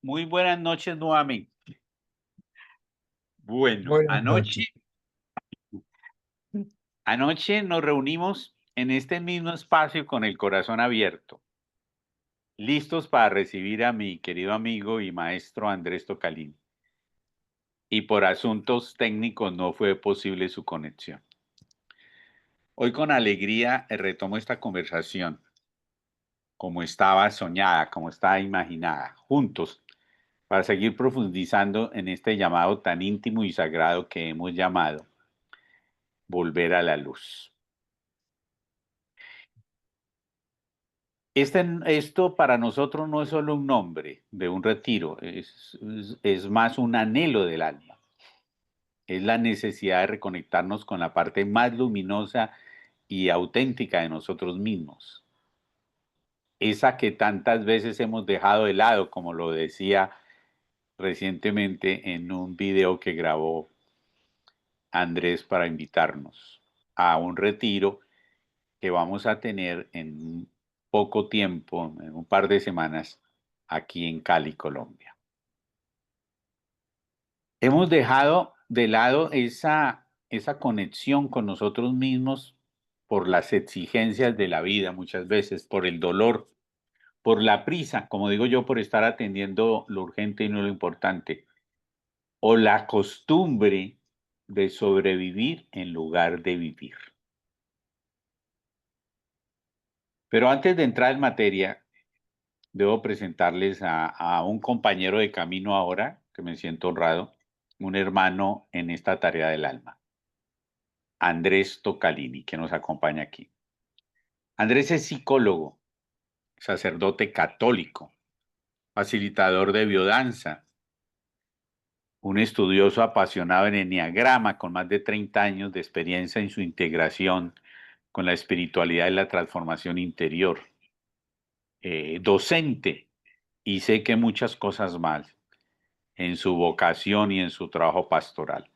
Muy buenas noches nuevamente. Bueno, Buenas noches. anoche nos reunimos en este mismo espacio con el corazón abierto, listos para recibir a mi querido amigo y maestro Andrés Tocalín. Y por asuntos técnicos no fue posible su conexión. Hoy con alegría retomo esta conversación, como estaba soñada, como estaba imaginada, juntos, para seguir profundizando en este llamado tan íntimo y sagrado que hemos llamado volver a la luz. Esto para nosotros no es solo un nombre de un retiro, es más un anhelo del alma. Es la necesidad de reconectarnos con la parte más luminosa y auténtica de nosotros mismos. Esa que tantas veces hemos dejado de lado, como lo decía recientemente en un video que grabó Andrés para invitarnos a un retiro que vamos a tener en poco tiempo, en un par de semanas, aquí en Cali, Colombia. Hemos dejado de lado esa conexión con nosotros mismos por las exigencias de la vida muchas veces, por el dolor, por la prisa, como digo yo, por estar atendiendo lo urgente y no lo importante, o la costumbre de sobrevivir en lugar de vivir. Pero antes de entrar en materia, debo presentarles a un compañero de camino ahora, que me siento honrado, un hermano en esta tarea del alma. Andrés Tocalini, que nos acompaña aquí. Andrés es psicólogo, sacerdote católico, facilitador de biodanza, un estudioso apasionado en enneagrama con más de 30 años de experiencia en su integración con la espiritualidad y la transformación interior, docente y sé que muchas cosas más en su vocación y en su trabajo pastoral.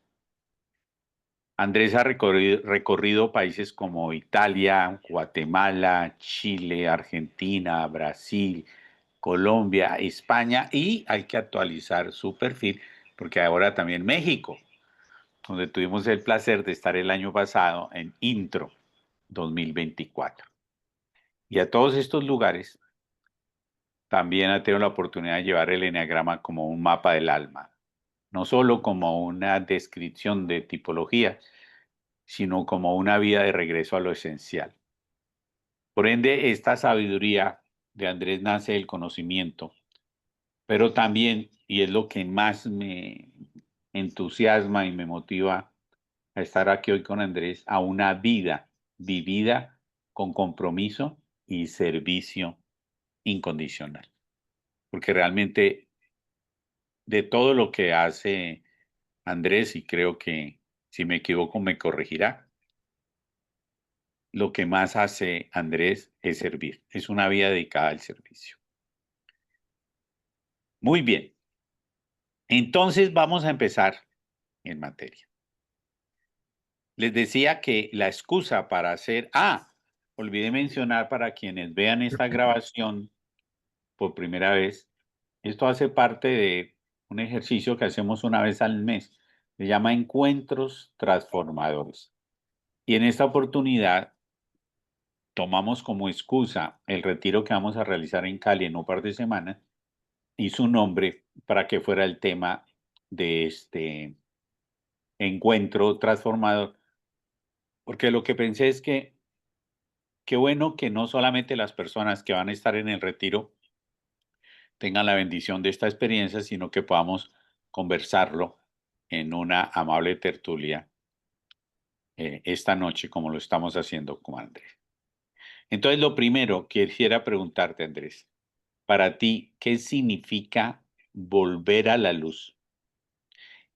Andrés ha recorrido países como Italia, Guatemala, Chile, Argentina, Brasil, Colombia, España y hay que actualizar su perfil porque ahora también México, donde tuvimos el placer de estar el año pasado en Intro 2024. Y a todos estos lugares también ha tenido la oportunidad de llevar el enneagrama como un mapa del alma, no solo como una descripción de tipología, sino como una vía de regreso a lo esencial. Por ende, esta sabiduría de Andrés nace del conocimiento, pero también, y es lo que más me entusiasma y me motiva a estar aquí hoy con Andrés, a una vida vivida con compromiso y servicio incondicional. Porque realmente de todo lo que hace Andrés, y creo que si me equivoco me corregirá, lo que más hace Andrés es servir. Es una vida dedicada al servicio. Muy bien. Entonces vamos a empezar en materia. Les decía que la excusa para hacer... olvidé mencionar para quienes vean esta grabación por primera vez, esto hace parte de un ejercicio que hacemos una vez al mes. Se llama Encuentros Transformadores. Y en esta oportunidad tomamos como excusa el retiro que vamos a realizar en Cali en un par de semanas y su nombre para que fuera el tema de este encuentro transformador, porque lo que pensé es que qué bueno que no solamente las personas que van a estar en el retiro tengan la bendición de esta experiencia, sino que podamos conversarlo en una amable tertulia esta noche, como lo estamos haciendo con Andrés. Entonces, lo primero que quisiera preguntarte, Andrés, para ti, ¿qué significa volver a la luz?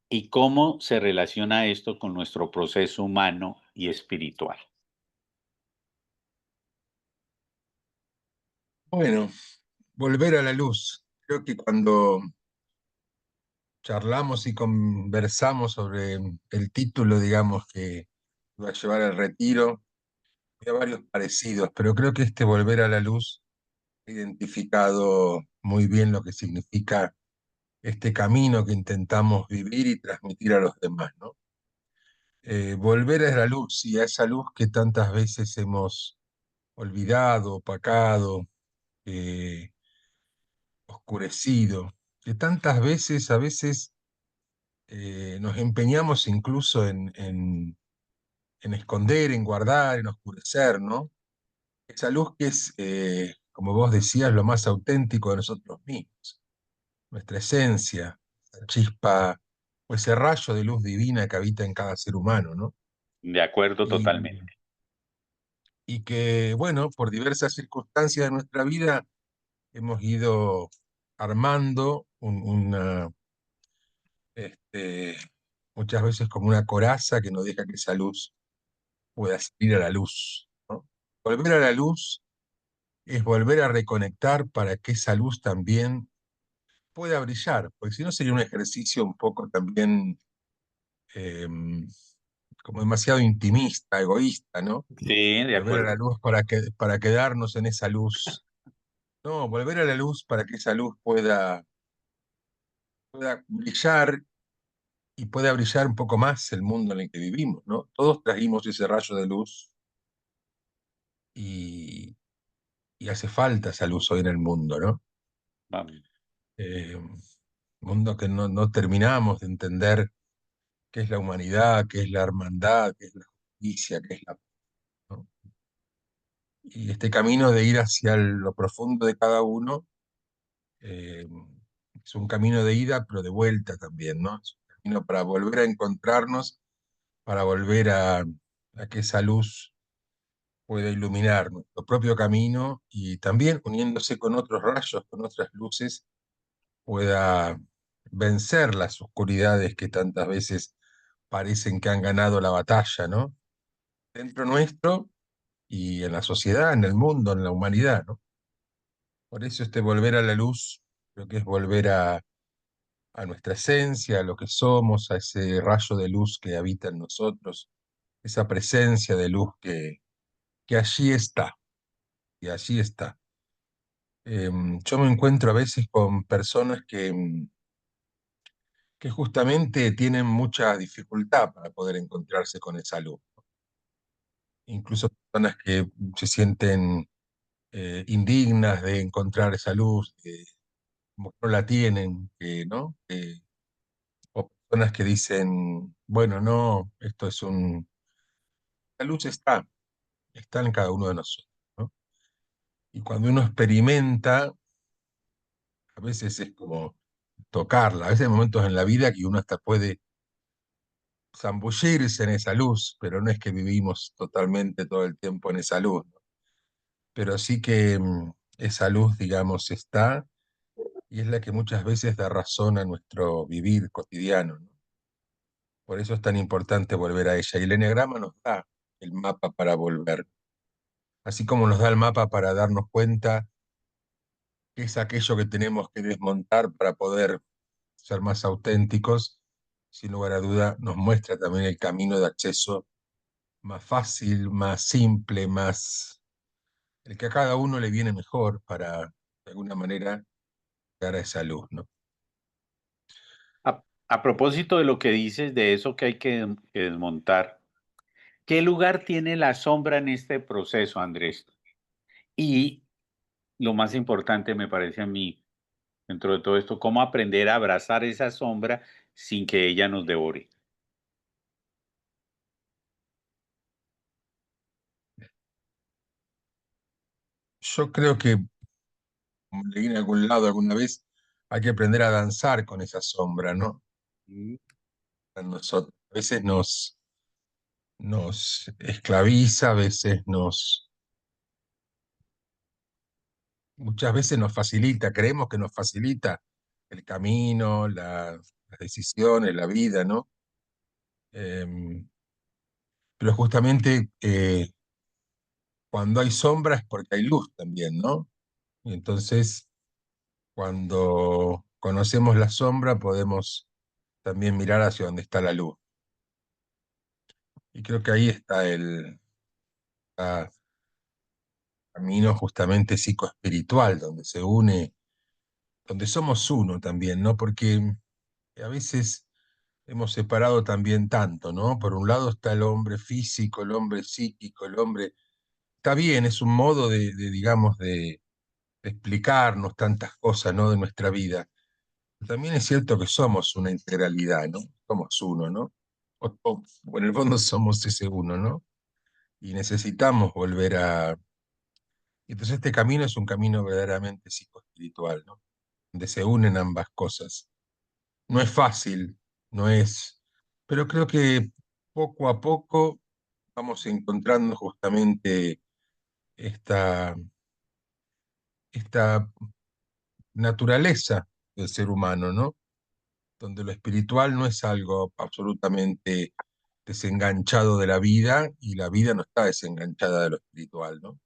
¿Y cómo se relaciona esto con nuestro proceso humano y espiritual? Bueno, volver a la luz. Creo que cuando charlamos y conversamos sobre el título, digamos, que iba a llevar al retiro, había varios parecidos, pero creo que este volver a la luz ha identificado muy bien lo que significa este camino que intentamos vivir y transmitir a los demás, ¿no? Volver a la luz y a esa luz que tantas veces hemos olvidado, opacado, eh, oscurecido, que tantas veces, a veces, nos empeñamos incluso en esconder, en guardar, en oscurecer, ¿no? Esa luz que es, como vos decías, lo más auténtico de nosotros mismos, nuestra esencia, esa chispa o ese rayo de luz divina que habita en cada ser humano, ¿no? De acuerdo Y, totalmente. y que, bueno, por diversas circunstancias de nuestra vida hemos ido armando este, muchas veces como una coraza que no deja que esa luz pueda salir a la luz, ¿no? Volver a la luz es volver a reconectar para que esa luz también pueda brillar, porque si no sería un ejercicio un poco también eh, como demasiado intimista, egoísta, ¿no? Sí, de Volver a la acuerdo. luz para quedarnos en esa luz. No, volver a la luz para que esa luz pueda brillar y pueda brillar un poco más el mundo en el que vivimos, ¿no? Todos trajimos ese rayo de luz y, y hace falta esa luz hoy en el mundo, ¿no? Vamos. Mundo que no terminamos de entender qué es la humanidad, qué es la hermandad, qué es la justicia, qué es la... ¿no? Y este camino de ir hacia lo profundo de cada uno eh, es un camino de ida, pero de vuelta también, ¿no? Es un camino para volver a encontrarnos, para volver a que esa luz pueda iluminar nuestro propio camino y también uniéndose con otros rayos, con otras luces, pueda vencer las oscuridades que tantas veces parecen que han ganado la batalla, ¿no? Dentro nuestro y en la sociedad, en el mundo, en la humanidad, ¿no? Por eso este volver a la luz, creo que es volver a nuestra esencia, a lo que somos, a ese rayo de luz que habita en nosotros, esa presencia de luz que allí está, y allí está. Yo me encuentro a veces con personas que justamente tienen mucha dificultad para poder encontrarse con esa luz. Incluso personas que se sienten indignas de encontrar esa luz, como que no la tienen, ¿no? O personas que dicen, bueno, no, esto es un... La luz está en cada uno de nosotros, ¿no? Y cuando uno experimenta, a veces es como tocarla, a veces hay momentos en la vida que uno hasta puede zambullirse en esa luz, pero no es que vivimos totalmente todo el tiempo en esa luz, ¿no? Pero sí que esa luz, digamos, está y es la que muchas veces da razón a nuestro vivir cotidiano, ¿no? Por eso es tan importante volver a ella. Y el eneagrama nos da el mapa para volver, así como nos da el mapa para darnos cuenta que es aquello que tenemos que desmontar para poder ser más auténticos, sin lugar a duda nos muestra también el camino de acceso más fácil, más simple, más el que a cada uno le viene mejor para, de alguna manera, llegar a esa luz, ¿no? A propósito de lo que dices de eso que hay que desmontar, ¿qué lugar tiene la sombra en este proceso, Andrés? Y lo más importante me parece a mí, dentro de todo esto, cómo aprender a abrazar esa sombra sin que ella nos devore. Yo creo que, como leí en algún lado alguna vez, hay que aprender a danzar con esa sombra, ¿no? Mm. En nosotros. A veces nos esclaviza, a veces muchas veces nos facilita, creemos que nos facilita el camino, las decisiones, la vida, ¿no? Em, pero justamente cuando hay sombra es porque hay luz también, ¿no? Y entonces, cuando conocemos la sombra, podemos también mirar hacia donde está la luz. Y creo que ahí está el camino justamente psicoespiritual, donde se une donde somos uno también, ¿no? Porque a veces hemos separado también tanto, ¿no? Por un lado está el hombre físico, el hombre psíquico, el hombre... Está bien, es un modo digamos, de explicarnos tantas cosas, ¿no? De nuestra vida. También es cierto que somos una integralidad, ¿no? Somos uno, ¿no? O en el fondo somos ese uno, ¿no? Y necesitamos volver a... Entonces este camino es un camino verdaderamente psicoespiritual, ¿no? Donde se unen ambas cosas. No es fácil, no es... Pero creo que poco a poco vamos encontrando justamente esta, esta naturaleza del ser humano, ¿no? Donde lo espiritual no es algo absolutamente desenganchado de la vida y la vida no está desenganchada de lo espiritual, ¿no?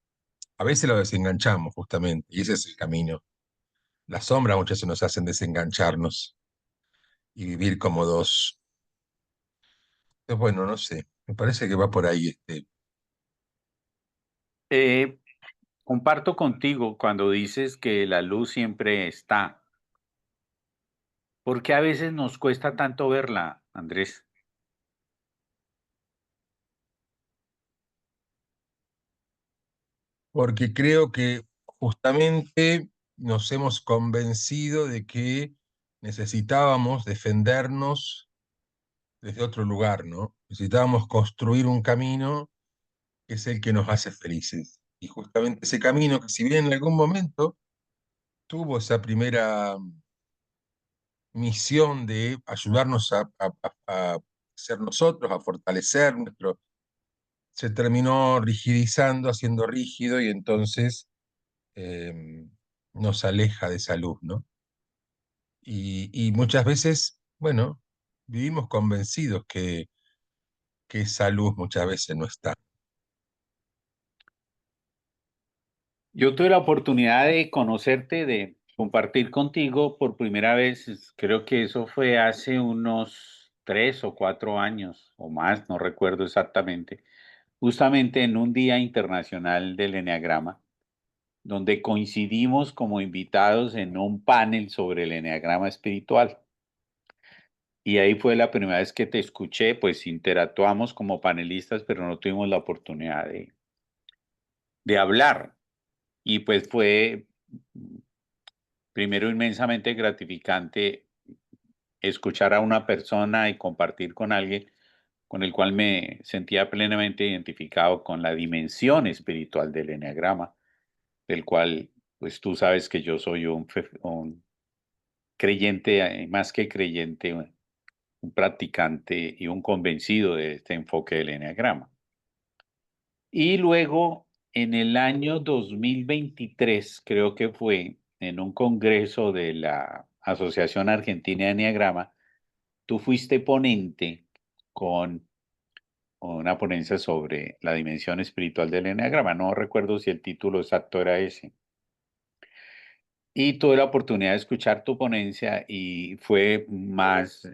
A veces lo desenganchamos justamente y ese es el camino. Las sombras muchas veces nos hacen desengancharnos y vivir como dos. Entonces, bueno, no sé, me parece que va por ahí este. Eh, Comparto contigo cuando dices que la luz siempre está. ¿Por qué a veces nos cuesta tanto verla, Andrés? Porque creo que justamente nos hemos convencido de que necesitábamos defendernos desde otro lugar, ¿no? Necesitábamos construir un camino que es el que nos hace felices. Y justamente ese camino, que si bien en algún momento tuvo esa primera misión de ayudarnos a ser nosotros, a fortalecer nuestro, se terminó rigidizando, haciendo rígido y entonces eh, nos aleja de esa luz, ¿no? Y muchas veces, bueno, vivimos convencidos que esa luz muchas veces no está. Yo tuve la oportunidad de conocerte, de compartir contigo por primera vez, creo que eso fue hace unos 3 o 4 años o más, no recuerdo exactamente, justamente en un Día Internacional del Eneagrama, donde coincidimos como invitados en un panel sobre el eneagrama espiritual. Y ahí fue la primera vez que te escuché, pues interactuamos como panelistas, pero no tuvimos la oportunidad de hablar. Y pues fue primero inmensamente gratificante escuchar a una persona y compartir con alguien con el cual me sentía plenamente identificado con la dimensión espiritual del eneagrama, del cual pues tú sabes que yo soy un creyente, más que creyente, un practicante y un convencido de este enfoque del eneagrama. Y luego, en el año 2023, creo que fue, en un congreso de la Asociación Argentina de Eneagrama, tú fuiste ponente con una ponencia sobre la dimensión espiritual del eneagrama. No recuerdo si el título exacto era ese. Y tuve la oportunidad de escuchar tu ponencia y fue más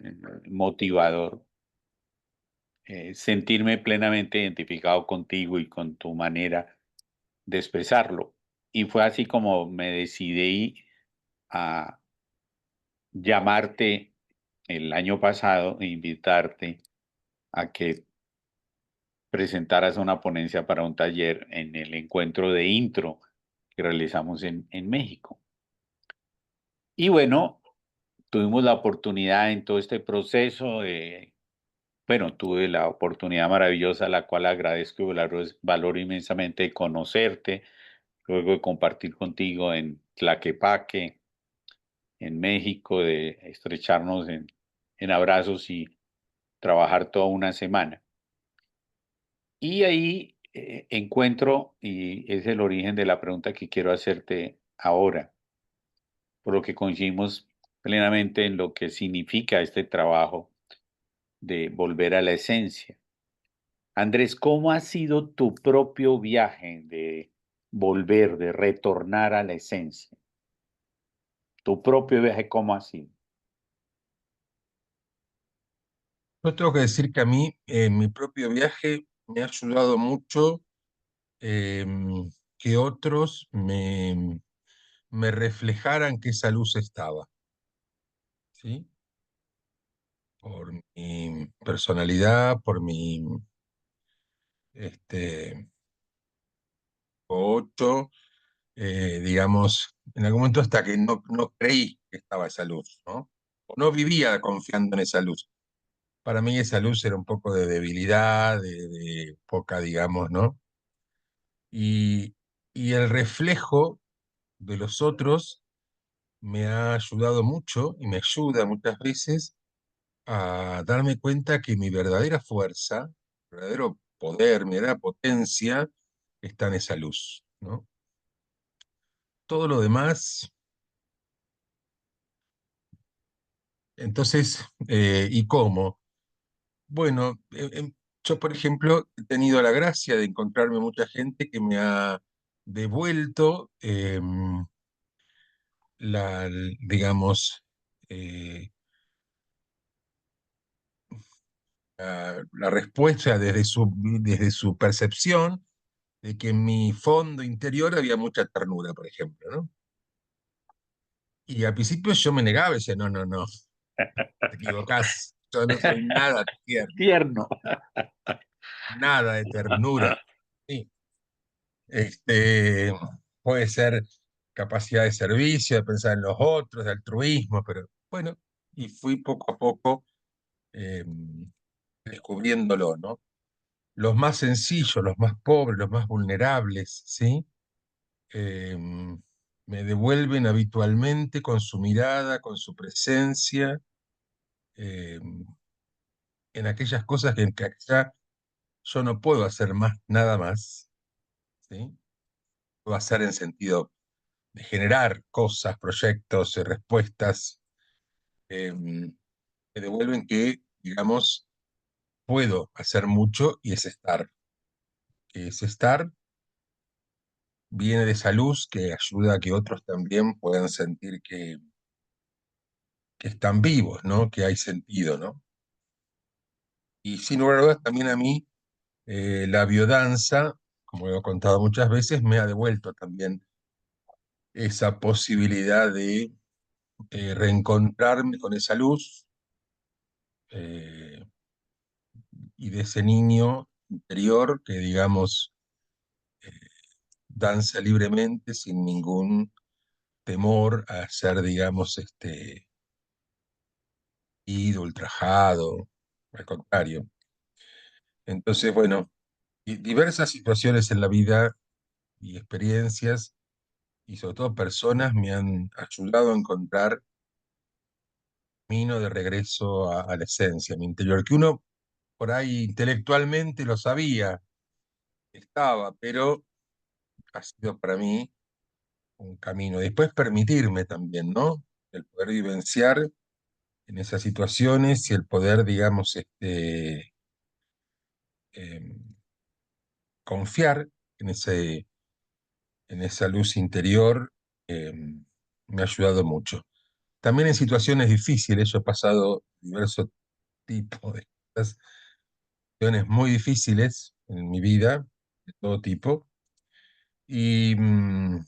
motivador sentirme plenamente identificado contigo y con tu manera de expresarlo. Y fue así como me decidí a llamarte el año pasado e invitarte a que presentaras una ponencia para un taller en el encuentro de intro que realizamos en México. Y bueno, tuvimos la oportunidad en todo este proceso de, bueno, tuve la oportunidad maravillosa, la cual agradezco y valoro inmensamente de conocerte, luego de compartir contigo en Tlaquepaque, en México, de estrecharnos en abrazos y trabajar toda una semana. Y ahí encuentro, y es el origen de la pregunta que quiero hacerte ahora, por lo que coincidimos plenamente en lo que significa este trabajo de volver a la esencia. Andrés, ¿cómo ha sido tu propio viaje de volver, de retornar a la esencia? Tu propio viaje, ¿cómo ha sido? Yo tengo que decir que a mí, en mi propio viaje, me ha ayudado mucho eh, que otros me reflejaran que esa luz estaba, ¿sí? Por mi personalidad, por mi este, ocho, digamos, en algún momento hasta que no creí que estaba esa luz, ¿no? O no vivía confiando en esa luz. Para mí esa luz era un poco de debilidad, de poca, digamos, ¿no? Y, y el reflejo de los otros me ha ayudado mucho y me ayuda muchas veces a darme cuenta que mi verdadera fuerza, mi verdadero poder, mi verdadera potencia está en esa luz, ¿no? Todo lo demás, entonces, ¿y cómo? Bueno, yo, por ejemplo, he tenido la gracia de encontrarme mucha gente que me ha devuelto digamos, eh, la respuesta desde su percepción de que en mi fondo interior había mucha ternura, por ejemplo, ¿no? Y al principio yo me negaba y decía, no, no, no, te equivocás, yo no soy nada tierno, Tierno. ¿no? Nada de ternura. Sí. Este, puede ser capacidad de servicio, de pensar en los otros, de altruismo, pero bueno, y fui poco a poco eh, descubriéndolo, ¿no? Los más sencillos, los más pobres, los más vulnerables, ¿sí? Eh, me devuelven habitualmente con su mirada, con su presencia, eh, en aquellas cosas que ya yo no puedo hacer más, nada más, ¿sí? Puedo hacer en sentido de generar cosas, proyectos, respuestas, me devuelven que, digamos, puedo hacer mucho y es estar. Que ese estar viene de esa luz que ayuda a que otros también puedan sentir que están vivos, ¿no? Que hay sentido, ¿no? Y sin lugar a dudas, también a mí la biodanza, como lo he contado muchas veces, me ha devuelto también esa posibilidad de reencontrarme con esa luz eh, y de ese niño interior que, digamos, eh, danza libremente sin ningún temor a ser, digamos, ido, ultrajado, al contrario. Entonces, bueno, diversas situaciones en la vida y experiencias y sobre todo personas me han ayudado a encontrar camino de regreso a la esencia, a mi interior, que uno por ahí intelectualmente lo sabía, estaba, pero ha sido para mí un camino. Después permitirme también, ¿no? El poder vivenciar en esas situaciones y el poder, digamos, em, confiar en en esa luz interior, me ha ayudado mucho. También en situaciones difíciles, yo he pasado diversos tipos de situaciones muy difíciles en mi vida, de todo tipo, y en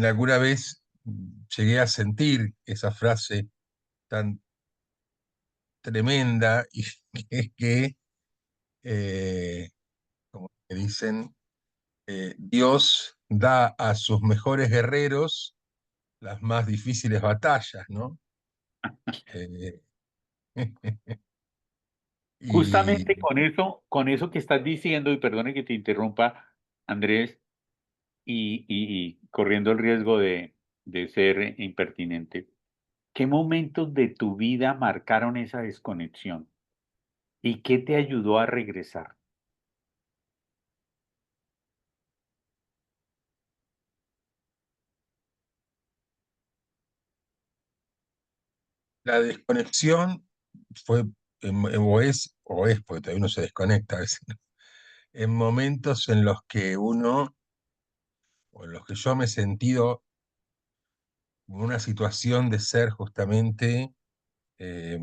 alguna vez llegué a sentir esa frase tan tremenda y que eh, como que dicen, Dios da a sus mejores guerreros las más difíciles batallas, ¿no? Eh, y Justamente con eso que estás diciendo, y perdone que te interrumpa, Andrés, y corriendo el riesgo de ser impertinente, ¿qué momentos de tu vida marcaron esa desconexión? ¿Y qué te ayudó a regresar? la desconexión fue, o es, porque todavía uno se desconecta a veces, ¿no? En momentos en los que uno, o en los que yo me he sentido en una situación de ser justamente eh,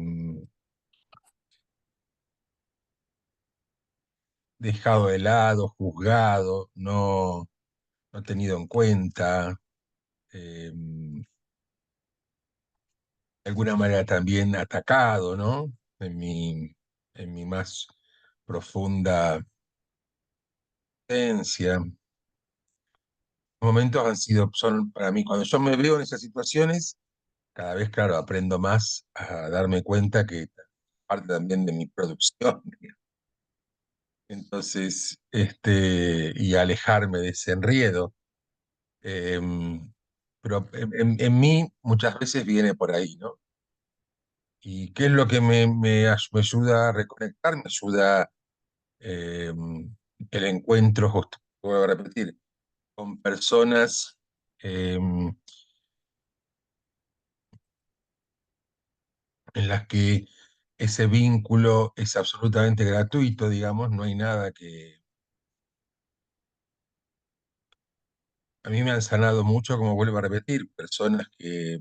dejado de lado, juzgado, no. no tenido en cuenta, de alguna manera también atacado, ¿no? En mi más profunda esencia. Momentos son para mí, cuando yo me veo en esas situaciones, cada vez, claro, aprendo más a darme cuenta que parte también de mi producción. Entonces, y alejarme de ese enredo. Pero en mí muchas veces viene por ahí, ¿no? ¿Y qué es lo que me ayuda a reconectar? Me ayuda el encuentro, justo, voy a repetir, con personas en las que ese vínculo es absolutamente gratuito, digamos, no hay nada que... A mí me han sanado mucho, como vuelvo a repetir, personas que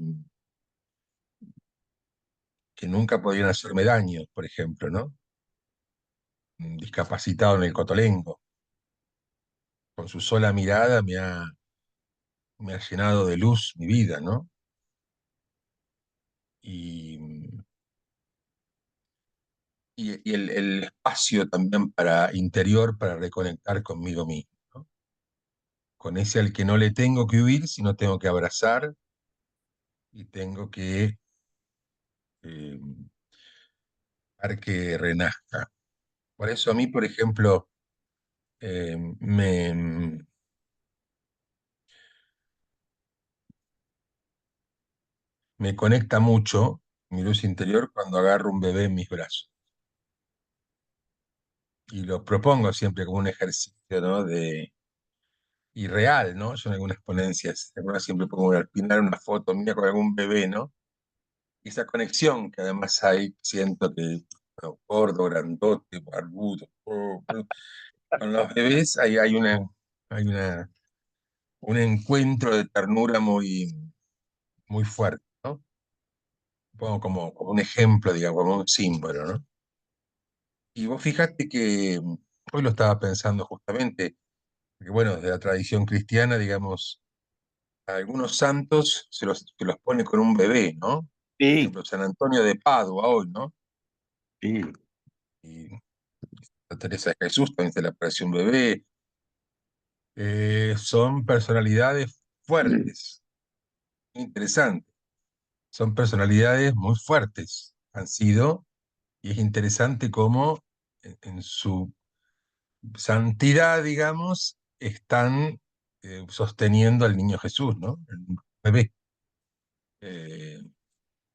nunca podían hacerme daño, por ejemplo, ¿no? Un discapacitado en el Cotolengo, con su sola mirada me ha llenado de luz mi vida, ¿no? Y, y el espacio también para interior para reconectar conmigo mismo, ¿no? Con ese al que no le tengo que huir, sino tengo que abrazar y tengo que eh, dejar que renazca. Por eso a mí, por ejemplo, eh, me, me conecta mucho mi luz interior cuando agarro un bebé en mis brazos. Y lo propongo siempre como un ejercicio, ¿no? Y real, ¿no? Yo en algunas ponencias, algunas siempre pongo al final una foto mía con algún bebé, ¿no? Y esa conexión que además hay, siento que, bueno, gordo, grandote, barbudo, con los bebés hay un encuentro de ternura muy fuerte, ¿no? Pongo como un ejemplo, digamos, como un símbolo, ¿no? Y vos fíjate que hoy lo estaba pensando justamente, que bueno, desde la tradición cristiana, digamos, a algunos santos se los pone con un bebé, ¿no? Por Sí, ejemplo, San Antonio de Padua hoy, ¿no? sí. Y Santa Teresa de Jesús también se le apareció un bebé. Son personalidades fuertes, interesantes. Son personalidades muy fuertes, han sido, y es interesante cómo en su santidad, digamos, están sosteniendo al niño Jesús, ¿no? El bebé. Eh,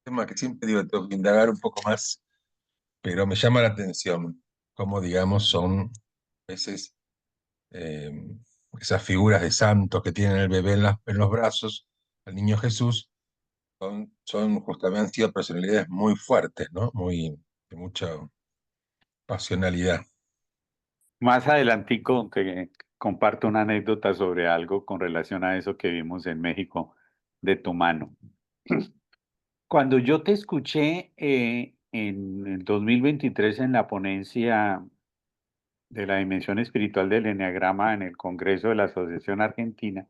tema que siempre digo, tengo que indagar un poco más, pero me llama la atención cómo, digamos, son a veces eh, esas figuras de santos que tienen el bebé en los brazos, al niño Jesús, son justamente, han sido personalidades muy fuertes, ¿no? De mucha pasionalidad. Más adelantico que comparto una anécdota sobre algo con relación a eso que vimos en México de tu mano. Cuando yo te escuché en el 2023 en la ponencia de la dimensión espiritual del Eneagrama en el Congreso de la Asociación Argentina,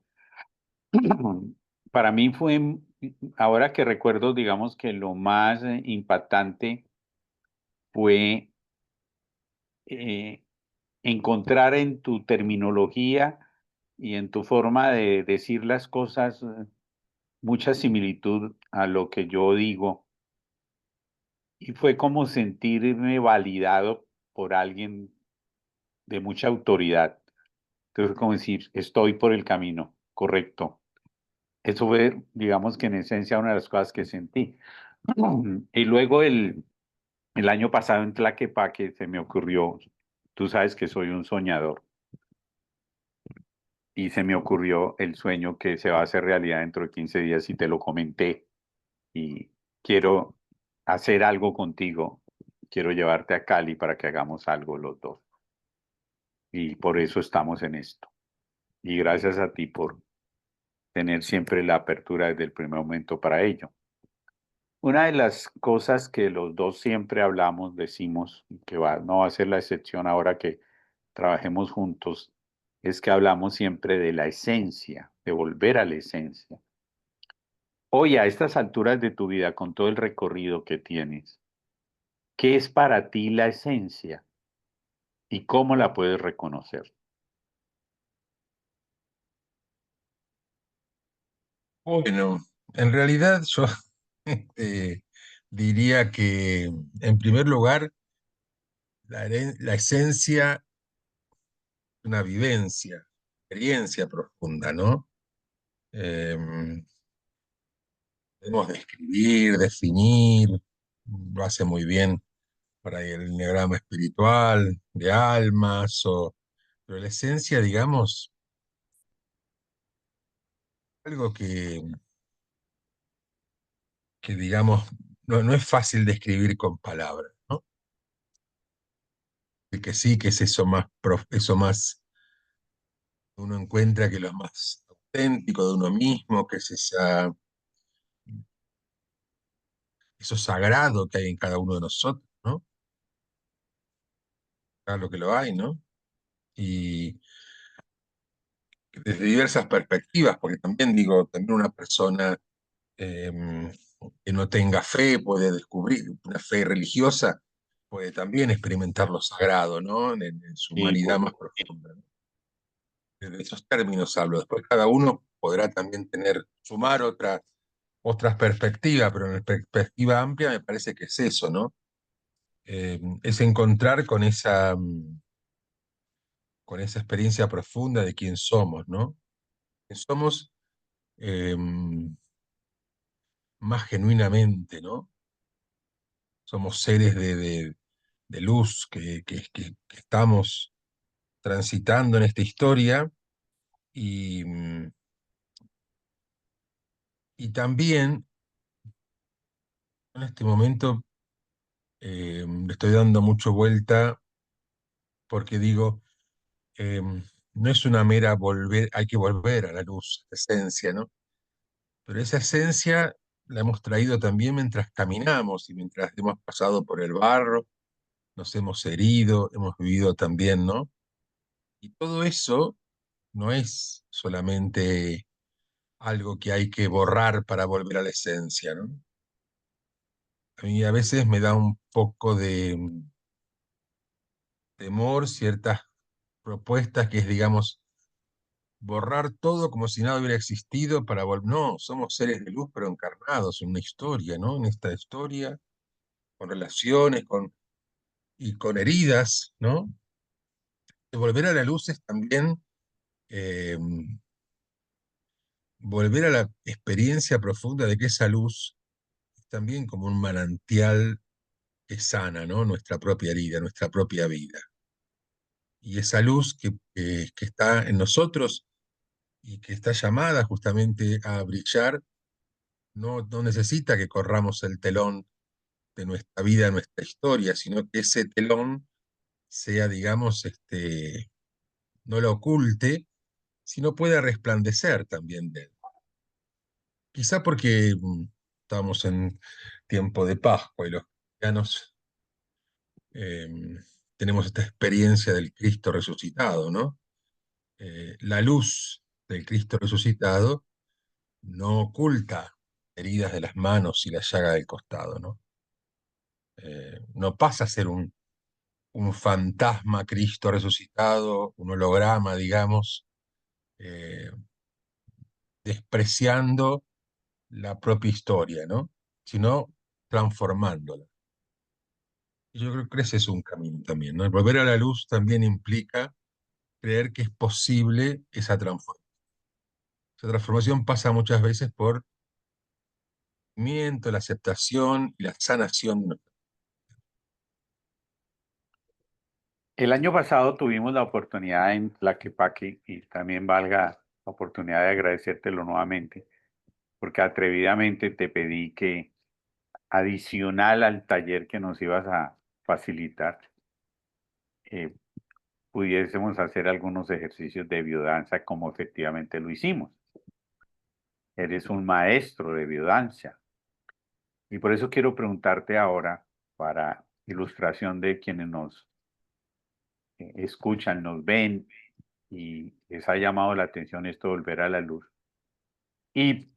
para mí fue, ahora que recuerdo, digamos que lo más impactante fue eh, encontrar en tu terminología y en tu forma de decir las cosas mucha similitud a lo que yo digo. Y fue como sentirme validado por alguien de mucha autoridad. Entonces, como decir, estoy por el camino correcto. Eso fue, digamos que en esencia, una de las cosas que sentí. Y luego el año pasado en Tlaquepaque se me ocurrió, tú sabes que soy un soñador, y se me ocurrió el sueño que se va a hacer realidad dentro de 15 días y te lo comenté y quiero hacer algo contigo. Quiero llevarte a Cali para que hagamos algo los dos. Y por eso estamos en esto. Y gracias a ti por tener siempre la apertura desde el primer momento para ello. Una de las cosas que los dos siempre hablamos, decimos, no va a ser la excepción ahora que trabajemos juntos, es que hablamos siempre de la esencia, de volver a la esencia. Hoy, a estas alturas de tu vida, con todo el recorrido que tienes, ¿qué es para ti la esencia y cómo la puedes reconocer? Bueno, en realidad yo este, diría que, en primer lugar, la esencia es una vivencia, experiencia profunda, ¿no? Podemos describir, definir, lo hace muy bien para el enneagrama espiritual, de almas, pero la esencia, digamos, algo que digamos, no es fácil describir con palabras, ¿no? Y que sí, que es eso más, eso más, uno encuentra que lo más auténtico de uno mismo, que es eso sagrado que hay en cada uno de nosotros, ¿no? Claro que lo hay, ¿no? Y desde diversas perspectivas, porque también digo, también una persona eh, que no tenga fe puede descubrir, una fe religiosa puede también experimentar lo sagrado, ¿no? En su Sí, humanidad más profunda, ¿no? Desde esos términos hablo. Después cada uno podrá también sumar otras perspectivas, pero en la perspectiva amplia me parece que es eso, ¿no? Es encontrar con esa experiencia profunda de quién somos, ¿no? Que somos eh, más genuinamente, ¿no? Somos seres de luz que estamos transitando en esta historia y también en este momento le estoy dando mucho vuelta porque digo, no es una mera volver, hay que volver a la luz, a la esencia, ¿no? Pero esa esencia la hemos traído también mientras caminamos y mientras hemos pasado por el barro, nos hemos herido, hemos vivido también, ¿no? Y todo eso no es solamente algo que hay que borrar para volver a la esencia, ¿no? A mí a veces me da un poco de temor ciertas propuestas que es, digamos, borrar todo como si nada hubiera existido para volver. No, somos seres de luz, pero encarnados en una historia, ¿no? En esta historia, con relaciones, y con heridas, ¿no? De volver a la luz es también eh, volver a la experiencia profunda de que esa luz es también como un manantial que sana, ¿no? Nuestra propia herida, nuestra propia vida. Y esa luz que está en nosotros y que está llamada justamente a brillar, no necesita que corramos el telón de nuestra vida, nuestra historia, sino que ese telón sea, digamos, no lo oculte, sino pueda resplandecer también de él. Quizá porque estamos en tiempo de Pascua y los cristianos eh, tenemos esta experiencia del Cristo resucitado, ¿no? La luz del Cristo resucitado no oculta heridas de las manos y la llaga del costado, ¿no? No pasa a ser un fantasma Cristo resucitado, un holograma, digamos, eh, despreciando la propia historia, ¿no? Sino transformándola. Y yo creo que ese es un camino también, ¿no? El volver a la luz también implica creer que es posible esa transformación. Esa transformación pasa muchas veces por el la aceptación y la sanación de nuestra. El año pasado tuvimos la oportunidad en Tlaquepaque y también valga la oportunidad de agradecértelo nuevamente, porque atrevidamente te pedí que adicional al taller que nos ibas a facilitar, eh, pudiésemos hacer algunos ejercicios de biodanza como efectivamente lo hicimos. Eres un maestro de biodanza y por eso quiero preguntarte ahora, para ilustración de quienes nos escuchan, nos ven, y les ha llamado la atención esto de volver a la luz. Y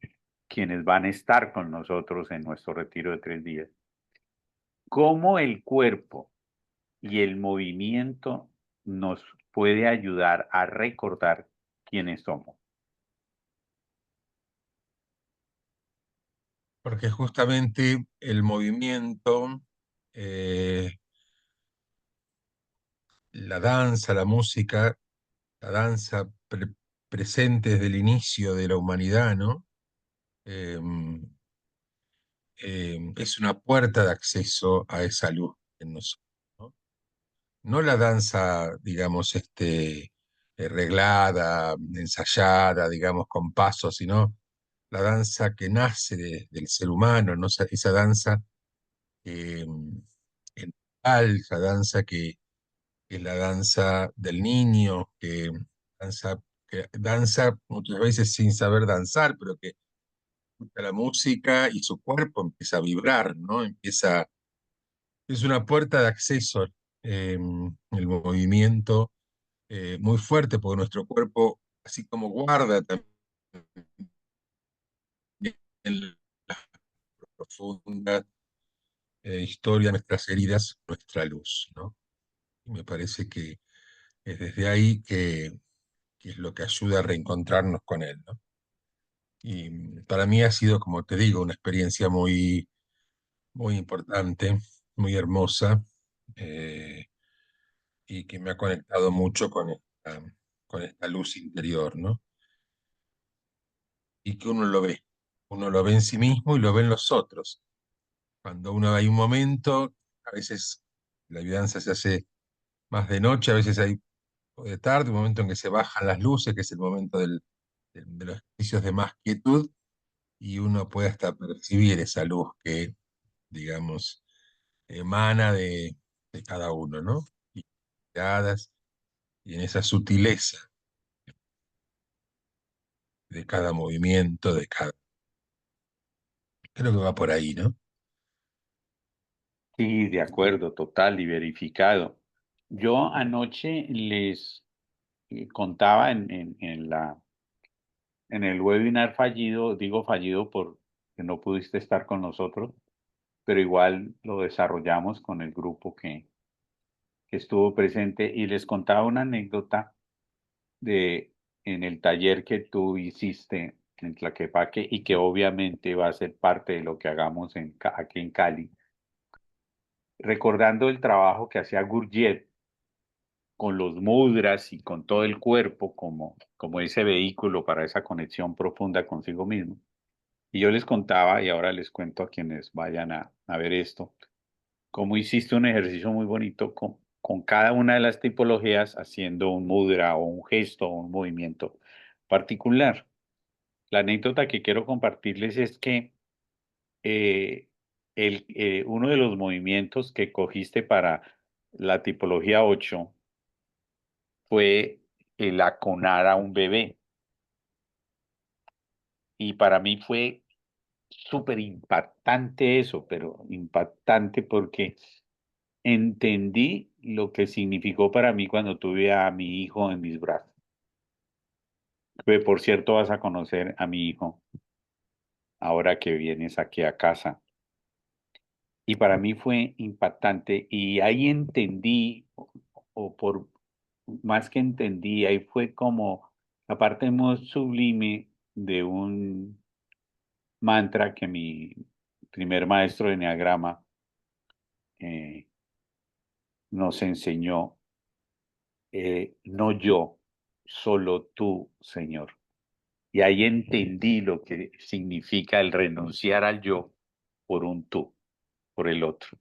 quienes van a estar con nosotros en nuestro retiro de 3 días, cómo el cuerpo y el movimiento nos puede ayudar a recordar quiénes somos. Porque justamente el movimiento, eh, la danza, la música, la danza presente desde el inicio de la humanidad, ¿no? Eh, es una puerta de acceso a esa luz en nosotros, ¿no? No la danza, digamos, reglada, ensayada, digamos, con pasos, sino la danza que nace del ser humano, ¿no? Esa danza eh, esa danza que es la danza del niño, que danza muchas veces sin saber danzar, pero que escucha la música y su cuerpo empieza a vibrar, ¿no? Es una puerta de acceso, el movimiento muy fuerte, porque nuestro cuerpo, así como guarda también la profunda historia, nuestras heridas, nuestra luz, ¿no? Y me parece que es desde ahí que es lo que ayuda a reencontrarnos con él, ¿no? Y para mí ha sido, como te digo, una experiencia muy, muy importante, muy hermosa, eh, y que me ha conectado mucho con esta luz interior, ¿no? Y que uno lo ve en sí mismo y lo ve en los otros. Cuando uno hay un momento, a veces la vidanza se hace más de noche, a veces hay de tarde, un momento en que se bajan las luces, que es el momento de los ejercicios de más quietud, y uno puede hasta percibir esa luz que, digamos, emana de cada uno, ¿no? Y miradas, y en esa sutileza de cada movimiento, de cada... Creo que va por ahí, ¿no? Sí, de acuerdo, total y verificado. Yo anoche les contaba en el webinar fallido, digo fallido porque no pudiste estar con nosotros, pero igual lo desarrollamos con el grupo que estuvo presente y les contaba una anécdota de en el taller que tú hiciste en Tlaquepaque y que obviamente va a ser parte de lo que hagamos aquí en Cali, recordando el trabajo que hacía Gurdjieff con los mudras y con todo el cuerpo como ese vehículo para esa conexión profunda consigo mismo. Y yo les contaba, y ahora les cuento a quienes vayan a ver esto, cómo hiciste un ejercicio muy bonito con cada una de las tipologías haciendo un mudra o un gesto o un movimiento particular. La anécdota que quiero compartirles es que eh, uno de los movimientos que cogiste para la tipología 8 fue el aconar a un bebé. Y para mí fue súper impactante eso, pero impactante porque entendí lo que significó para mí cuando tuve a mi hijo en mis brazos. Que por cierto vas a conocer a mi hijo ahora que vienes aquí a casa. Y para mí fue impactante y ahí entendí, o por más que entendí, ahí fue como la parte muy sublime de un mantra que mi primer maestro de Enneagrama eh, nos enseñó, no yo, solo tú, Señor. Y ahí entendí lo que significa el renunciar al yo por un tú, por el otro.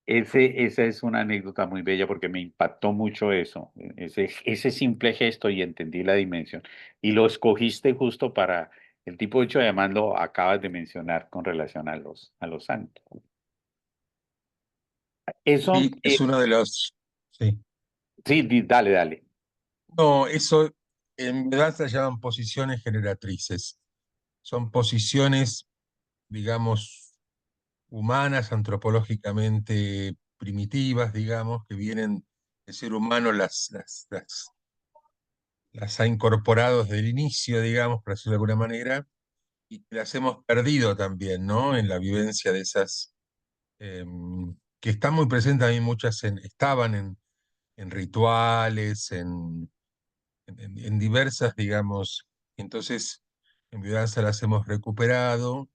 Esa es una anécdota muy bella porque me impactó mucho eso, ese simple gesto y entendí la dimensión. Y lo escogiste justo para el tipo 8, además lo acabas de mencionar con relación a los santos. Eso, Y es uno de los... Sí. sí, dale, dale. No, eso en verdad se llaman posiciones generatrices. Son posiciones, digamos, humanas, antropológicamente primitivas, digamos, que vienen el ser humano las ha incorporado desde el inicio, digamos, por decirlo de alguna manera, y que las hemos perdido también, ¿no? En la vivencia de esas, que están muy presentes también muchas, estaban en rituales, en diversas, digamos, entonces en Biodanza las hemos recuperado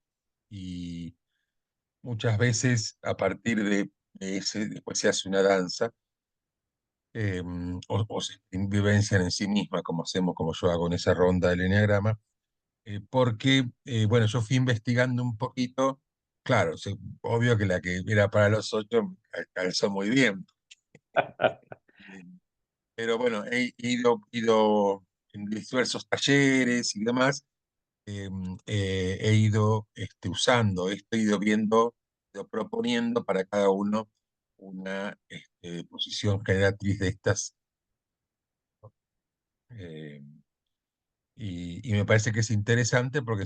y muchas veces a partir de ese, después se hace una danza, o se vivencian en sí misma, como hacemos, como yo hago en esa ronda del enneagrama, porque, bueno, yo fui investigando un poquito, claro, obvio que la que era para los 8 calzó muy bien, eh, pero bueno, he ido en diversos talleres y demás, he ido usando esto, he ido viendo, ido proponiendo para cada uno una posición generatriz de estas, eh, y me parece que es interesante porque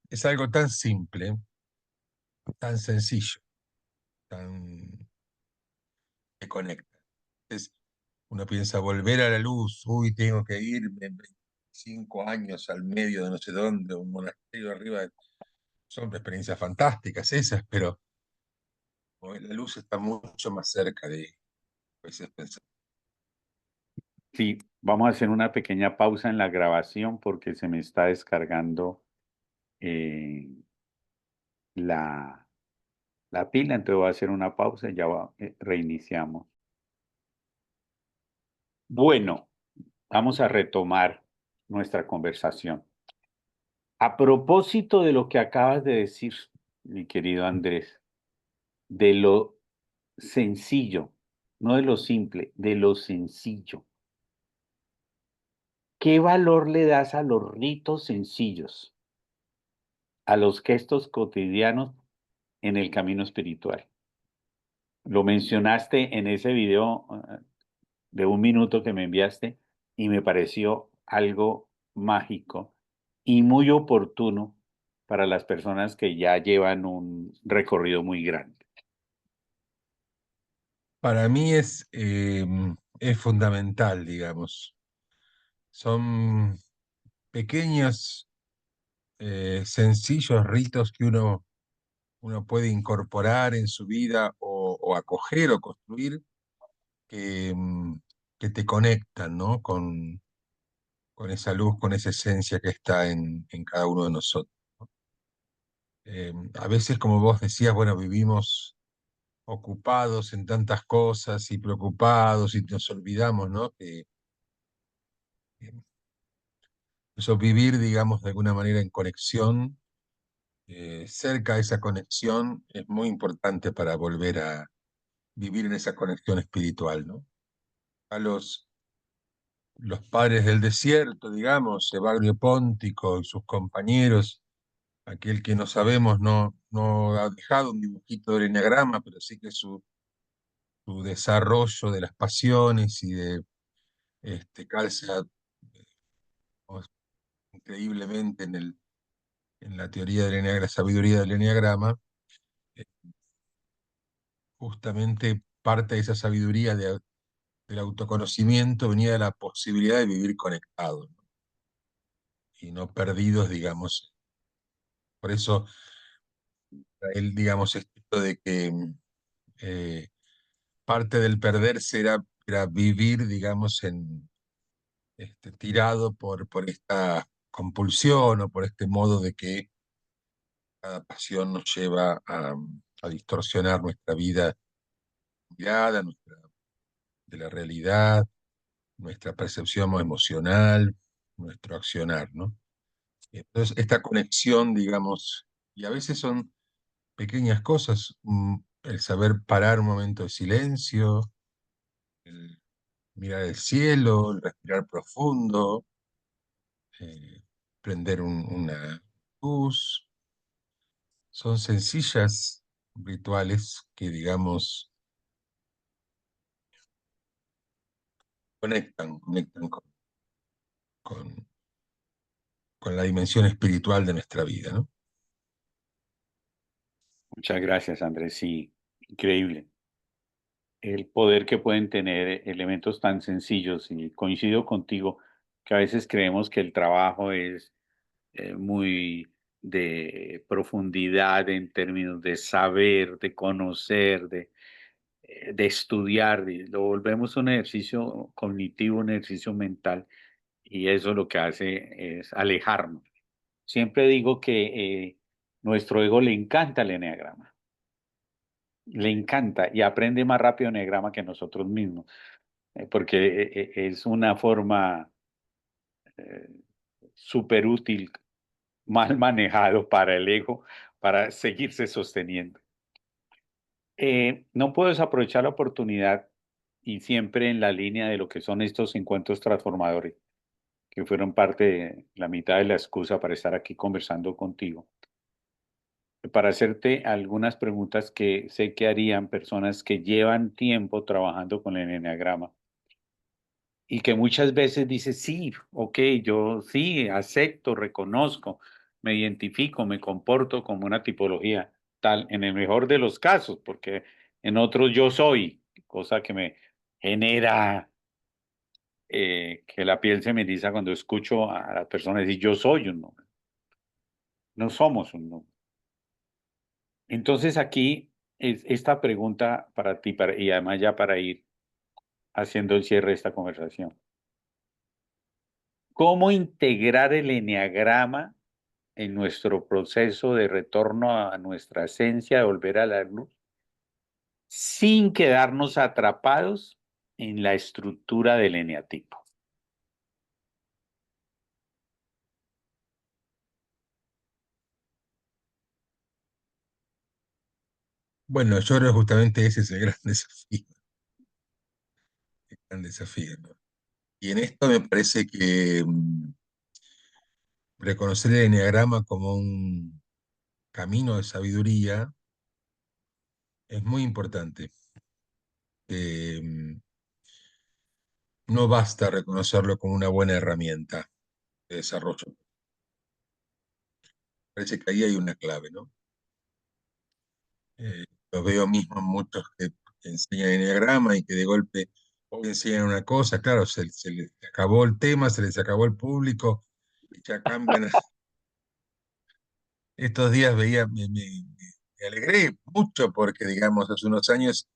es algo tan simple, tan sencillo, tan que conecta. Entonces, uno piensa volver a la luz, uy, tengo que irme en 25 años al medio de no sé dónde, un monasterio arriba. Son experiencias fantásticas esas, pero la luz está mucho más cerca de a veces pensar. Sí, vamos a hacer una pequeña pausa en la grabación porque se me está descargando eh, la, la pila, entonces voy a hacer una pausa y reiniciamos. Bueno, vamos a retomar nuestra conversación. A propósito de lo que acabas de decir, mi querido Andrés, de lo sencillo, no de lo simple, de lo sencillo. ¿Qué valor le das a los ritos sencillos, a los gestos cotidianos en el camino espiritual? Lo mencionaste en ese video de 1 minuto que me enviaste y me pareció algo mágico y muy oportuno para las personas que ya llevan un recorrido muy grande. Para mí es fundamental, digamos. Son pequeños, sencillos ritos que uno puede incorporar en su vida o acoger o construir que, que te conectan, ¿no? Con esa luz, con esa esencia que está en cada uno de nosotros. A veces, como vos decías, bueno, vivimos ocupados en tantas cosas y preocupados y nos olvidamos, ¿no? Que eso vivir, digamos, de alguna manera en conexión, cerca de esa conexión, es muy importante para volver a vivir en esa conexión espiritual, ¿no? A los padres del desierto, digamos, Evagrio Póntico y sus compañeros, aquel que no sabemos no ha dejado un dibujito del eneagrama, pero sí que su desarrollo de las pasiones y de calza, oh, increíblemente en la teoría del eneagrama, la sabiduría del eneagrama. eh, Justamente parte de esa sabiduría del autoconocimiento venía de la posibilidad de vivir conectados, ¿no? Y no perdidos, digamos. Por eso él, digamos, esto de que eh, parte del perderse era vivir, digamos, tirado por esta compulsión o por este modo de que cada pasión nos lleva a distorsionar nuestra vida, mirada, de la realidad, nuestra percepción emocional, nuestro accionar, ¿no? Entonces, esta conexión, digamos, y a veces son pequeñas cosas, el saber parar un momento de silencio, el mirar el cielo, el respirar profundo, eh, prender una luz, son sencillas rituales que, digamos, conectan con, con la dimensión espiritual de nuestra vida, ¿no? Muchas gracias, Andrés. Sí, increíble. el poder que pueden tener elementos tan sencillos, y coincido contigo que a veces creemos que el trabajo es muy de profundidad en términos de saber, de conocer, de estudiar, y lo volvemos un ejercicio cognitivo, un ejercicio mental, y eso lo que hace es alejarnos. Siempre digo que nuestro ego le encanta el eneagrama, le encanta y aprende más rápido eneagrama que nosotros mismos, porque es una forma eh, súper útil, mal manejado para el ego, para seguirse sosteniendo. No puedo desaprovechar la oportunidad y siempre en la línea de lo que son estos encuentros transformadores, que fueron parte de la mitad de la excusa para estar aquí conversando contigo, para hacerte algunas preguntas que sé que harían personas que llevan tiempo trabajando con el enneagrama y que muchas veces dice, sí, ok, yo sí, acepto, reconozco, me identifico, me comporto como una tipología tal, en el mejor de los casos, porque en otros yo soy, cosa que me genera que la piel se me eriza cuando escucho a las personas decir yo soy un número, no somos un número. Entonces aquí es esta pregunta para ti y además ya para ir haciendo el cierre de esta conversación. ¿Cómo integrar el eneagrama en nuestro proceso de retorno a nuestra esencia, de volver a la luz, sin quedarnos atrapados en la estructura del eneatipo? Bueno, yo creo que justamente ese es el gran desafío, ¿no? Y en esto me parece que reconocer el enneagrama como un camino de sabiduría es muy importante. No basta reconocerlo como una buena herramienta de desarrollo. Parece que ahí hay una clave, ¿no? Lo veo mismo en muchos que enseñan enneagrama y que de golpe hoy enseñan una cosa, claro, se les acabó el tema, se les acabó el público y ya cambian. Estos días veía, me alegré mucho porque, digamos, hace unos años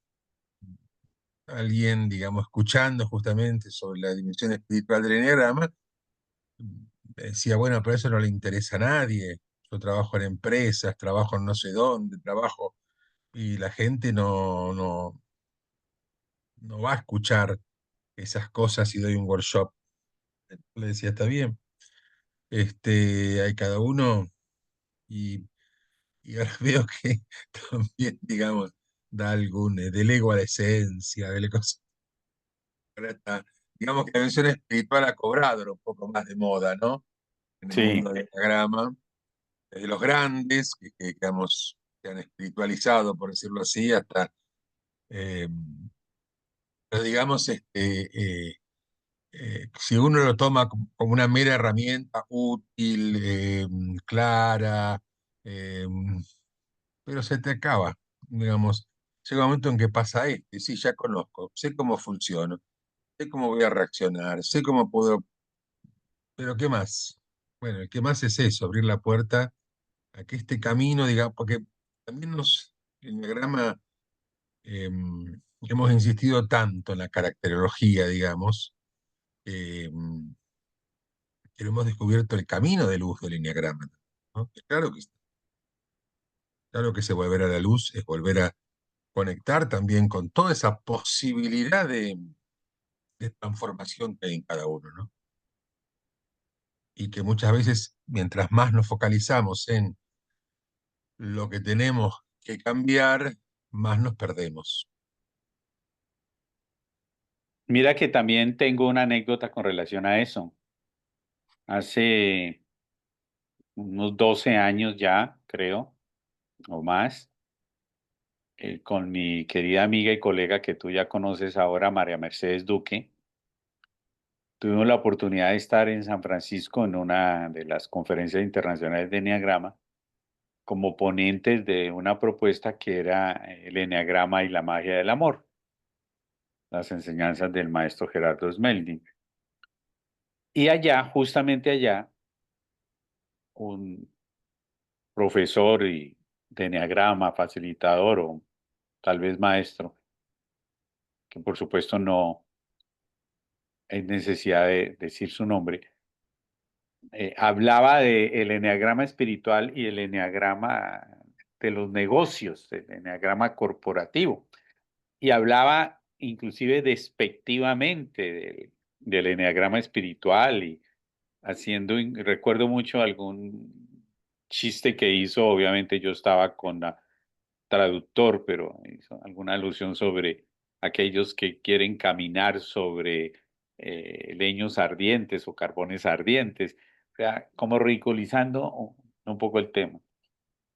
alguien, digamos, escuchando justamente sobre la dimensión espiritual del enneagrama, decía, bueno, pero eso no le interesa a nadie. Yo trabajo en empresas, trabajo en no sé dónde, trabajo, y la gente no va a escuchar esas cosas si doy un workshop. Le decía, está bien, hay cada uno, y, y ahora veo que también, digamos, da algún, del ego a la esencia, del ego, ahora digamos que la dimensión espiritual ha cobrado ahora un poco más de moda, ¿no? En el Sí, mundo del diagrama, desde los grandes, digamos, se han espiritualizado, por decirlo así, hasta, eh, pero digamos, si uno lo toma como una mera herramienta útil, clara, eh, pero se te acaba, digamos, llega un momento en que pasa esto, y sí, ya conozco, sé cómo funciona, sé cómo voy a reaccionar, sé cómo puedo, pero ¿qué más? Bueno, el qué más es eso, abrir la puerta a que este camino, digamos, porque también el diagrama, hemos insistido tanto en la caracterología, digamos, eh, que no hemos descubierto el camino de luz del enneagrama, ¿no? Claro que se volver a la luz es volver a conectar también con toda esa posibilidad de transformación que hay en cada uno, ¿no? Y que muchas veces, mientras más nos focalizamos en lo que tenemos que cambiar, más nos perdemos. mira que también tengo una anécdota con relación a eso. Hace unos 12 años ya, creo, o más, con mi querida amiga y colega que tú ya conoces ahora, María Mercedes Duque, tuvimos la oportunidad de estar en San Francisco en una de las conferencias internacionales de Enneagrama como ponentes de una propuesta que era el Enneagrama y la magia del amor. las enseñanzas del maestro Gerardo Smelding. Y allá, justamente allá, un profesor de enneagrama, facilitador o tal vez maestro, que por supuesto no hay necesidad de decir su nombre, hablaba del enneagrama espiritual y el enneagrama de los negocios, el enneagrama corporativo, y hablaba inclusive despectivamente del enneagrama espiritual y haciendo, recuerdo mucho algún chiste que hizo, obviamente yo estaba con la traductor, pero hizo alguna alusión sobre aquellos que quieren caminar sobre leños ardientes o carbones ardientes, o sea, como ridiculizando un poco el tema.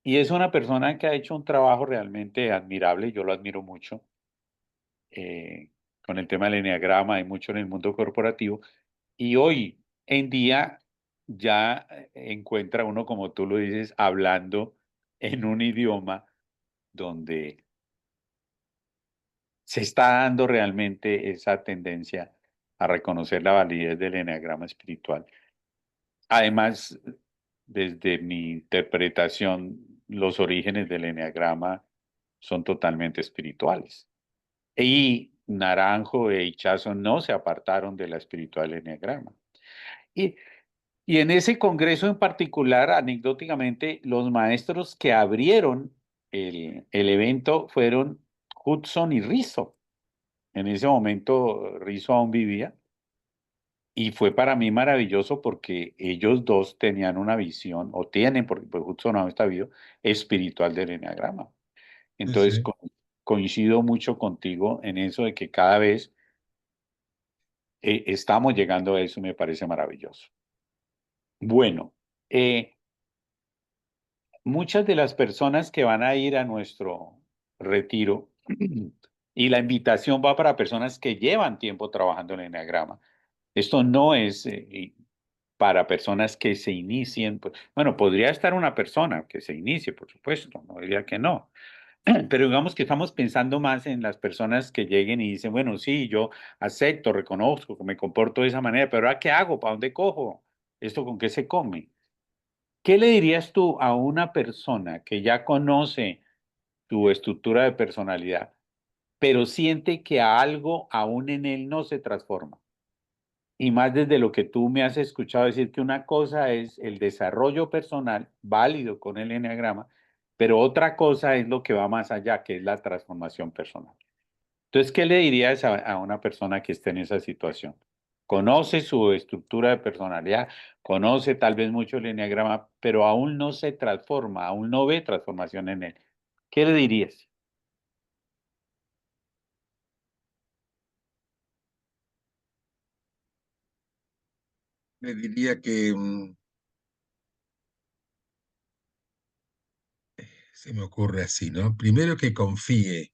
Y es una persona que ha hecho un trabajo realmente admirable, yo lo admiro mucho, con el tema del enneagrama y mucho en el mundo corporativo. Y hoy en día ya encuentra uno, como tú lo dices, hablando en un idioma donde se está dando realmente esa tendencia a reconocer la validez del eneagrama espiritual. Además, desde mi interpretación, los orígenes del eneagrama son totalmente espirituales. Y Naranjo e Ichazo no se apartaron de la espiritual eneagrama. Y, y en ese congreso en particular, anecdóticamente, los maestros que abrieron el evento fueron Hudson y Rizzo. En ese momento Rizzo aún vivía y fue para mí maravilloso porque ellos dos tenían una visión, o tienen, porque pues Hudson aún está vivo, espiritual del eneagrama. Sí, Entonces sí. coincido mucho contigo en eso de que cada vez estamos llegando a eso y me parece maravilloso. Bueno, eh, muchas de las personas que van a ir a nuestro retiro, y la invitación va para personas que llevan tiempo trabajando en el eneagrama. Esto no es para personas que se inicien. Pues, bueno, podría estar una persona que se inicie, por supuesto, no diría que no. Pero digamos que estamos pensando más en las personas que lleguen y dicen, bueno, sí, yo acepto, reconozco que me comporto de esa manera, pero ¿ahora qué hago? ¿Para dónde cojo? ¿Esto con qué se come? ¿Qué le dirías tú a una persona que ya conoce tu estructura de personalidad, pero siente que algo aún en él no se transforma? Y más desde lo que tú me has escuchado decir que una cosa es el desarrollo personal válido con el eneagrama, pero otra cosa es lo que va más allá, que es la transformación personal. Entonces, ¿qué le dirías a una persona que esté en esa situación? Conoce su estructura de personalidad, conoce tal vez mucho el eneagrama, pero aún no se transforma, aún no ve transformación en él. ¿Qué le dirías? Le diría que se me ocurre así, ¿no? Primero que confíe,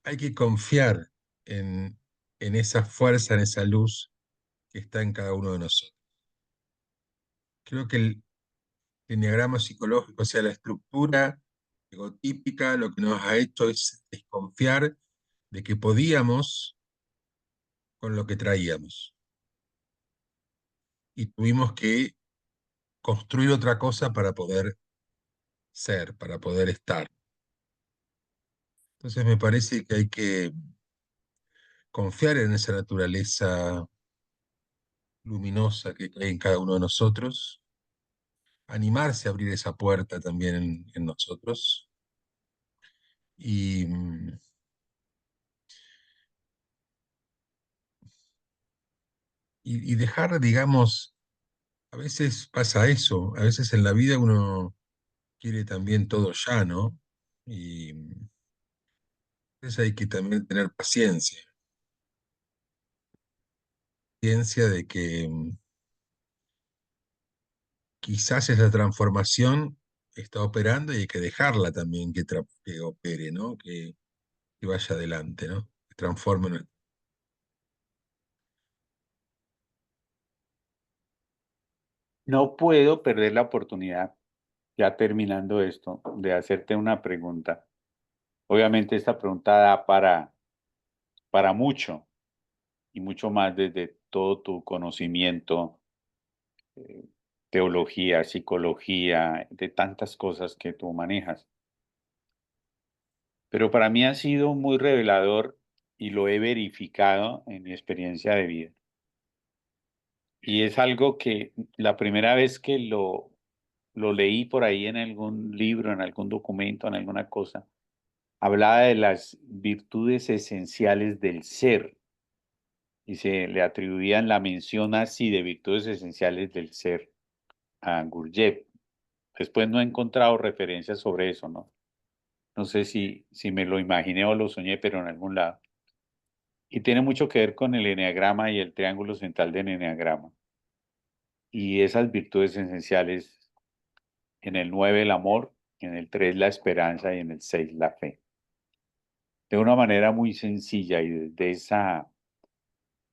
hay que confiar en, en esa fuerza, en esa luz que está en cada uno de nosotros. Creo que el enneagrama psicológico, o sea, la estructura egotípica, lo que nos ha hecho es desconfiar de que podíamos con lo que traíamos. Y tuvimos que construir otra cosa para poder ser, para poder estar. Entonces me parece que hay que confiar en esa naturaleza luminosa que hay en cada uno de nosotros, animarse a abrir esa puerta también en nosotros y, y dejar, digamos, a veces pasa eso, a veces en la vida uno quiere también todo ya, ¿no? Y entonces hay que también tener paciencia, paciencia de que quizás esa transformación está operando y hay que dejarla también que opere, ¿no? Que vaya adelante, ¿no? Que transforme. No puedo perder la oportunidad, ya terminando esto, de hacerte una pregunta. Obviamente esta pregunta da para mucho y mucho más desde todo tu conocimiento, eh, teología, psicología, de tantas cosas que tú manejas. Pero para mí ha sido muy revelador y lo he verificado en mi experiencia de vida. Y es algo que la primera vez que lo leí por ahí en algún libro, en algún documento, en alguna cosa, hablaba de las virtudes esenciales del ser y se le atribuían la mención así de virtudes esenciales del ser a Gurdjieff. Después no he encontrado referencias sobre eso, ¿no? No sé si me lo imaginé o lo soñé, pero en algún lado. Y tiene mucho que ver con el eneagrama y el triángulo central del eneagrama. Y esas virtudes esenciales, en el 9 el amor, en el 3 la esperanza y en el 6 la fe. De una manera muy sencilla y de esa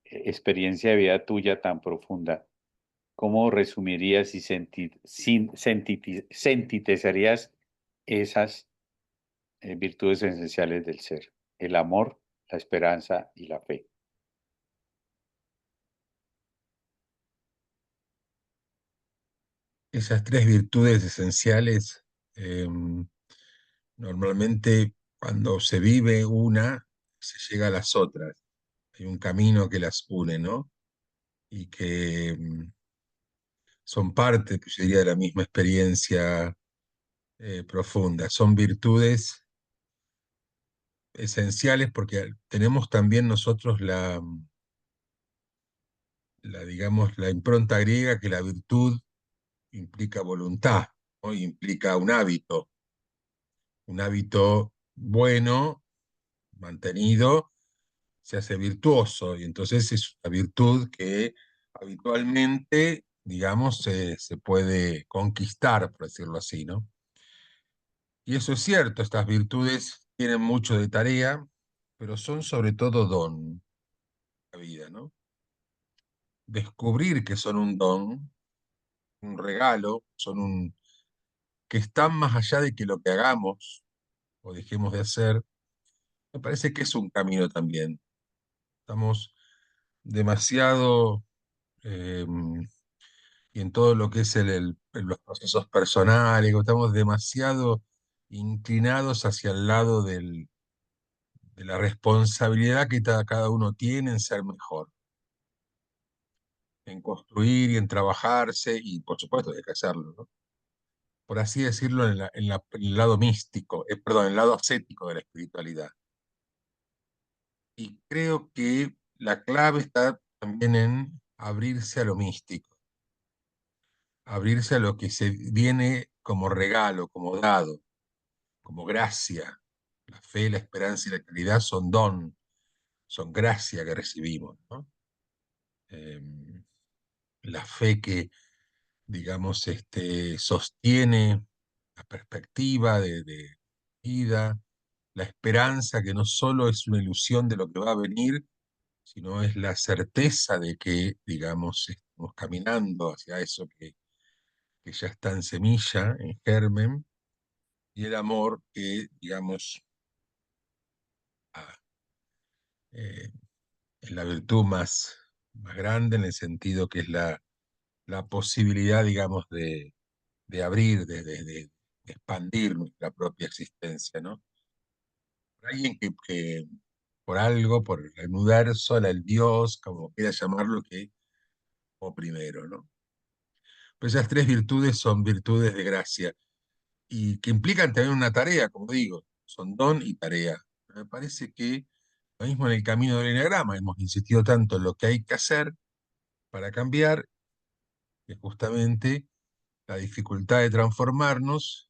experiencia de vida tuya tan profunda, ¿cómo resumirías y sintetizarías esas virtudes esenciales del ser? El amor, la esperanza y la fe. Esas tres virtudes esenciales, normalmente cuando se vive una, se llega a las otras. Hay un camino que las une, ¿no? Y que son parte, pues, yo diría, de la misma experiencia profunda. Son virtudes esenciales porque tenemos también nosotros digamos, la impronta griega que la virtud implica voluntad, ¿no? Implica un hábito bueno, mantenido, se hace virtuoso y entonces es una virtud que habitualmente, digamos, se puede conquistar, por decirlo así, ¿no? Y eso es cierto, estas virtudes tienen mucho de tarea, pero son sobre todo don la vida, ¿no? Descubrir que son un don, un regalo, que están más allá de que lo que hagamos o dejemos de hacer, me parece que es un camino también. Estamos demasiado, eh, y en todo lo que es los procesos personales, estamos demasiado inclinados hacia el lado de la responsabilidad que cada uno tiene en ser mejor, en construir y en trabajarse, y por supuesto hay que hacerlo, ¿no? Por así decirlo, en el lado místico, perdón, en el lado ascético de la espiritualidad. Y creo que la clave está también en abrirse a lo místico, abrirse a lo que se viene como regalo, como dado, como gracia. La fe, la esperanza y la caridad son don, son gracia que recibimos, ¿no? La fe que, digamos, sostiene la perspectiva de vida, la esperanza que no solo es una ilusión de lo que va a venir, sino es la certeza de que, digamos, estamos caminando hacia eso que ya está en semilla, en germen, y el amor que, digamos, ah, eh, es la virtud más grande en el sentido que es la posibilidad, digamos, de abrir, de expandir nuestra propia existencia, ¿no? Por alguien por algo, por el universo, el Dios, como quiera llamarlo, que o primero, ¿no? Pero esas tres virtudes son virtudes de gracia y que implican también una tarea, como digo, son don y tarea. Me parece que lo mismo en el camino del enagrama, hemos insistido tanto en lo que hay que hacer para cambiar, que justamente la dificultad de transformarnos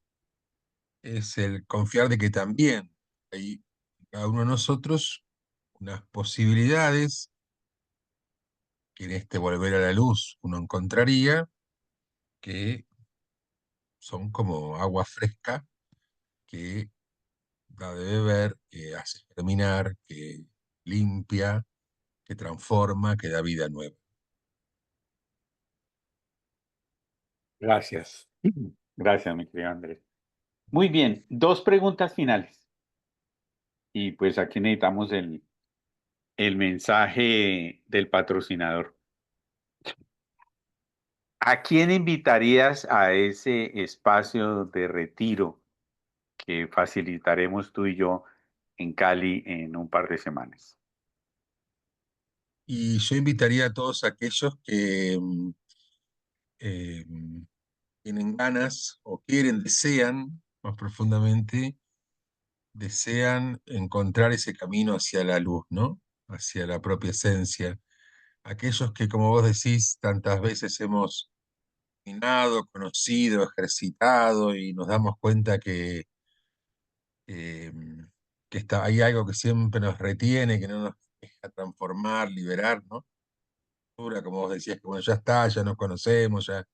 es el confiar de que también hay en cada uno de nosotros unas posibilidades que en este volver a la luz uno encontraría, que son como agua fresca que da de beber, que hace germinar, que limpia, que transforma, que da vida nueva. Gracias. Gracias, mi querido Andrés. Muy bien, dos preguntas finales. Y pues aquí necesitamos el mensaje del patrocinador. ¿A quién invitarías a ese espacio de retiro que facilitaremos tú y yo en Cali en un par de semanas? Y yo invitaría a todos aquellos que eh, tienen ganas o quieren, desean más profundamente, desean encontrar ese camino hacia la luz, ¿no? Hacia la propia esencia. Aquellos que, como vos decís, tantas veces hemos caminado, conocido, ejercitado y nos damos cuenta eh, que hay algo que siempre nos retiene, que no nos deja transformar, liberar, ¿no? Como vos decías, que bueno, ya está, ya nos conocemos, ya,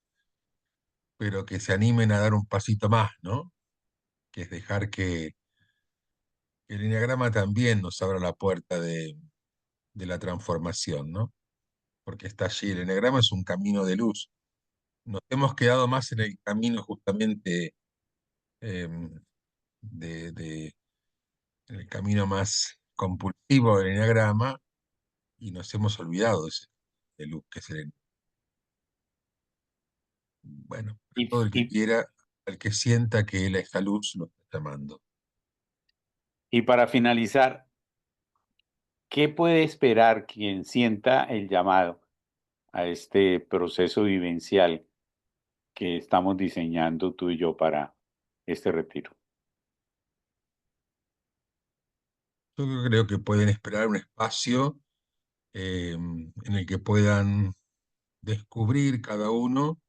pero que se animen a dar un pasito más, ¿no? Que es dejar que el eneagrama también nos abra la puerta de la transformación, ¿no? Porque está allí, el eneagrama es un camino de luz. Nos hemos quedado más en el camino justamente em, de en el camino más compulsivo del eneagrama y nos hemos olvidado de ese de luz que es el. Bueno, a Y, todo el que y, quiera, al que sienta que esta luz lo está llamando. y para finalizar, ¿qué puede esperar quien sienta el llamado a este proceso vivencial que estamos diseñando tú y yo para este retiro? Yo creo que pueden esperar un espacio en el que puedan descubrir cada uno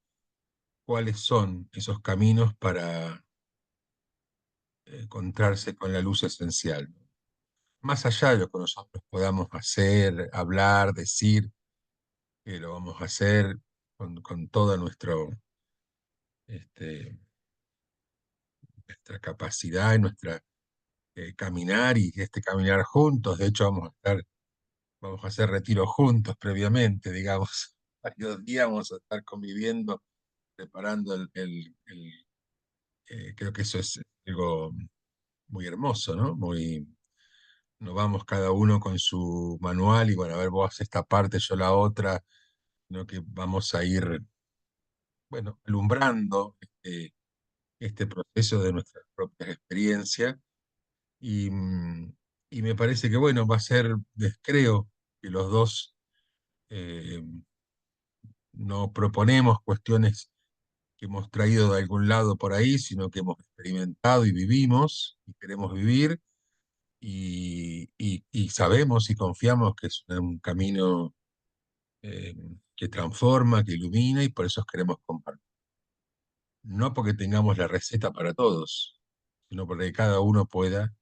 cuáles son esos caminos para encontrarse con la luz esencial. Más allá de lo que nosotros podamos hacer, hablar, decir, que lo vamos a hacer con toda este, nuestra capacidad y nuestra caminar y este caminar juntos. De hecho, vamos a hacer retiros juntos previamente, digamos. Varios días vamos a estar conviviendo, preparando creo que eso es algo muy hermoso, ¿no? Nos vamos cada uno con su manual y bueno, a ver, vos haces esta parte, yo la otra, ¿no? Que vamos a ir, bueno, alumbrando este proceso de nuestras propias experiencias y, y me parece que, bueno, va a ser, creo que los dos eh, no proponemos cuestiones que hemos traído de algún lado por ahí, sino que hemos experimentado y vivimos y queremos vivir y sabemos y confiamos que es un camino eh, que transforma, que ilumina y por eso queremos compartir. No porque tengamos la receta para todos, sino porque cada uno pueda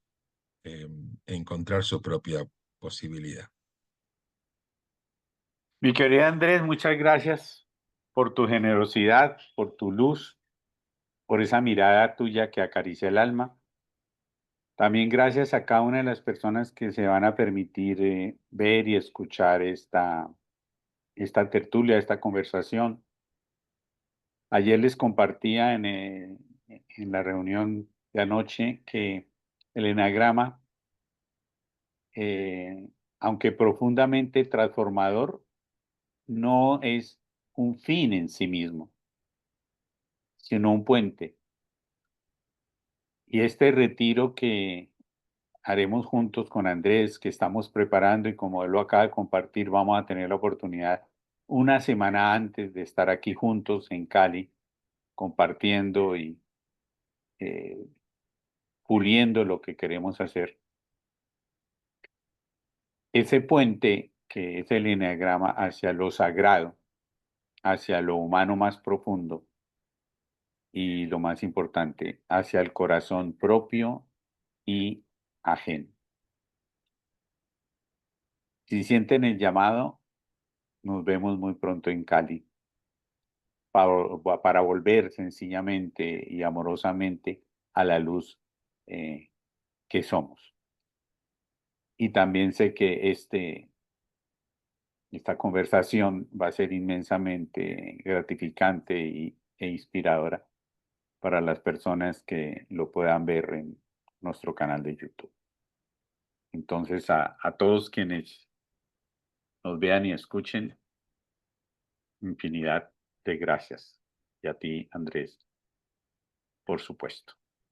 eh, encontrar su propia posibilidad. Mi querida Andrés, muchas gracias por tu generosidad, por tu luz, por esa mirada tuya que acaricia el alma. También gracias a cada una de las personas que se van a permitir ver y escuchar esta tertulia, esta conversación. Ayer les compartía en la reunión de anoche que el enagrama, eh, aunque profundamente transformador, no es un fin en sí mismo, sino un puente. Y este retiro que haremos juntos con Andrés, que estamos preparando y como él lo acaba de compartir, vamos a tener la oportunidad una semana antes de estar aquí juntos en Cali, compartiendo y eh, puliendo lo que queremos hacer. Ese puente que es el eneagrama hacia lo sagrado, hacia lo humano más profundo y lo más importante, hacia el corazón propio y ajeno. Si sienten el llamado, nos vemos muy pronto en Cali para volver sencillamente y amorosamente a la luz que somos. Y también sé que esta conversación va a ser inmensamente gratificante e inspiradora para las personas que lo puedan ver en nuestro canal de YouTube. Entonces, a todos quienes nos vean y escuchen. Infinidad de gracias. Y a ti, Andrés, por supuesto.